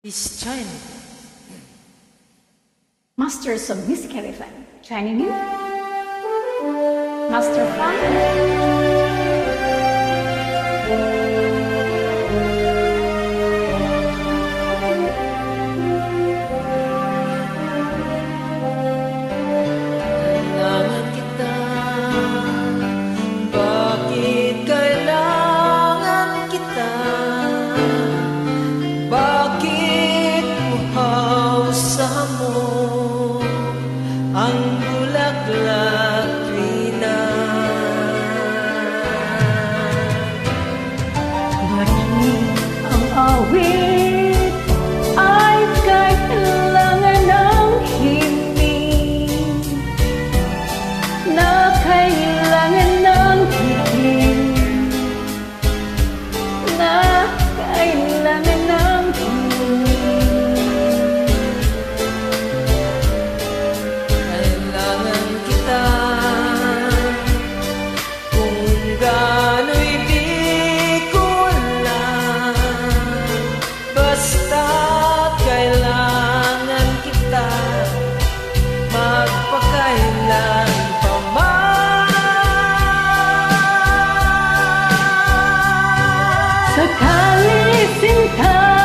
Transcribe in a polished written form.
This child. Masters of Music Elephant, joining you, Master Fun. Kailangan kita. Bakit kailangan kita? Bakit buhaw sa mo ang bulaklak tuwina? Bakit ang awit ay kailangan ng himig, na kailangan ng higit, na kailangan ng himig. Kailangan kita. Kung gano'y di ko alam, basta kailangan kita. Magpakailan pa man. Sakali sinta